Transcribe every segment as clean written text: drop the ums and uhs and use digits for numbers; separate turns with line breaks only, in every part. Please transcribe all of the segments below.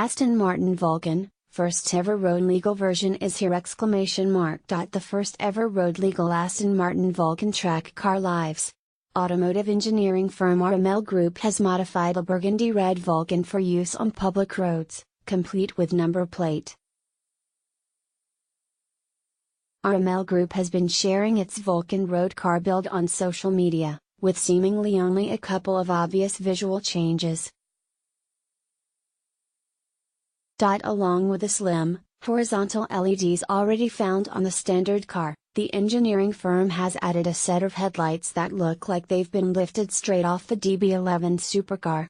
Aston Martin Vulcan, first ever road legal version is here! The first ever road legal Aston Martin Vulcan track car lives. Automotive engineering firm unveiled Group has modified a burgundy red Vulcan for use on public roads, complete with number plate. unveiled Group has been sharing its Vulcan road car build on social media, with seemingly only a couple of obvious visual changes. Along with the slim, horizontal LEDs already found on the standard car, the engineering firm has added a set of headlights that look like they've been lifted straight off the DB11 supercar.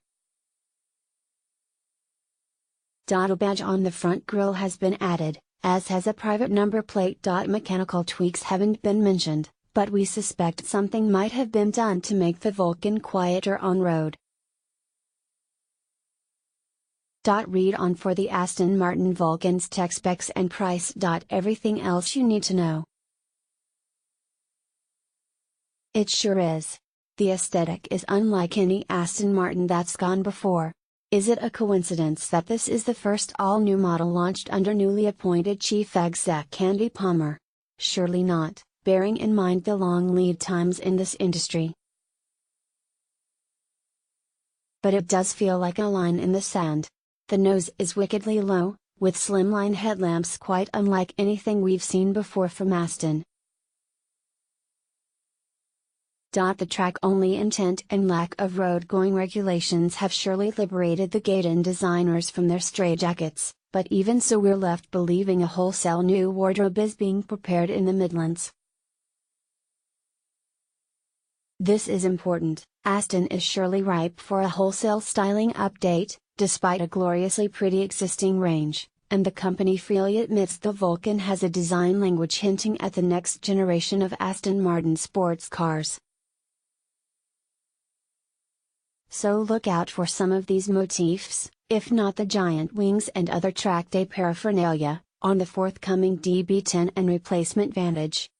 A badge on the front grille has been added, as has a private number plate. Mechanical tweaks haven't been mentioned, but we suspect something might have been done to make the Vulcan quieter on road. Read on for the Aston Martin Vulcan's tech specs and price. Everything else you need to know. It sure is. The aesthetic is unlike any Aston Martin that's gone before. Is it a coincidence that this is the first all-new model launched under newly appointed chief exec Andy Palmer? Surely not, bearing in mind the long lead times in this industry. But it does feel like a line in the sand. The nose is wickedly low, with slimline headlamps quite unlike anything we've seen before from Aston. The track-only intent and lack of road-going regulations have surely liberated the Gaydon designers from their straitjackets, but even so we're left believing a wholesale new wardrobe is being prepared in the Midlands. This is important. Aston is surely ripe for a wholesale styling update, despite a gloriously pretty existing range, and the company freely admits the Vulcan has a design language hinting at the next generation of Aston Martin sports cars. So look out for some of these motifs, if not the giant wings and other track day paraphernalia, on the forthcoming DB10 and replacement Vantage.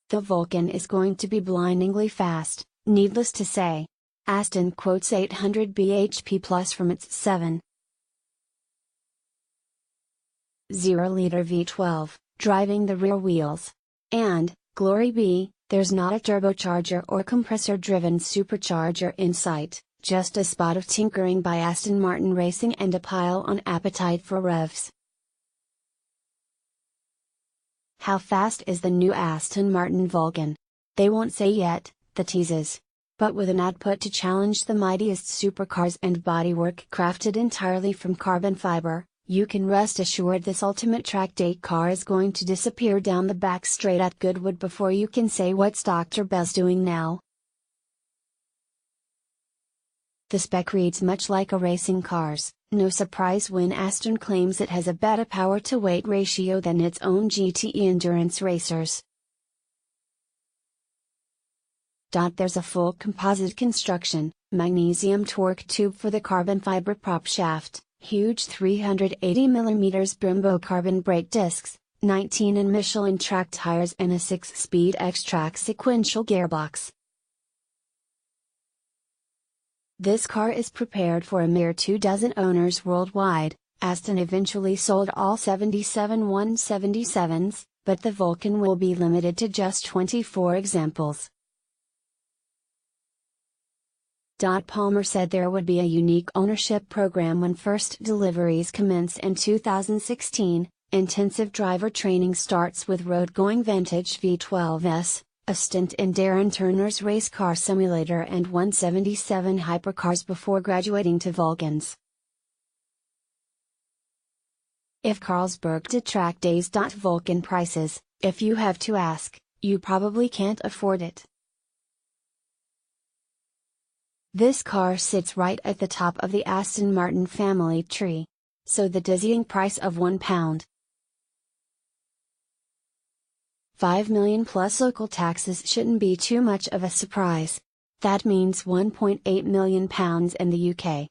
The Vulcan is going to be blindingly fast, needless to say. Aston quotes 800 bhp plus from its 7.0 liter V12, driving the rear wheels. And, glory be, there's not a turbocharger or compressor-driven supercharger in sight, just a spot of tinkering by Aston Martin Racing and a pile-on appetite for revs. How fast is the new Aston Martin Vulcan? They won't say yet, the teases. But with an output to challenge the mightiest supercars and bodywork crafted entirely from carbon fiber, you can rest assured this ultimate track day car is going to disappear down the back straight at Goodwood before you can say what's Dr. Bell's doing now. The spec reads much like a racing car's, no surprise when Aston claims it has a better power-to-weight ratio than its own GTE endurance racers. There's a full composite construction, magnesium torque tube for the carbon fiber prop shaft, huge 380mm Brembo carbon brake discs, 19 and Michelin track tires and a 6-speed X-Track sequential gearbox. This car is prepared for a mere 24 owners worldwide. Aston eventually sold all 77 177s, but the Vulcan will be limited to just 24 examples. Palmer said there would be a unique ownership program when first deliveries commence in 2016. Intensive driver training starts with road-going Vantage V12s, a stint in Darren Turner's race car simulator and 177 hypercars before graduating to Vulcans. If Carlsberg did track days. Vulcan prices, if you have to ask, you probably can't afford it. This car sits right at the top of the Aston Martin family tree. So the dizzying price of £1.5 million plus local taxes shouldn't be too much of a surprise. That means £1.8 million in the UK.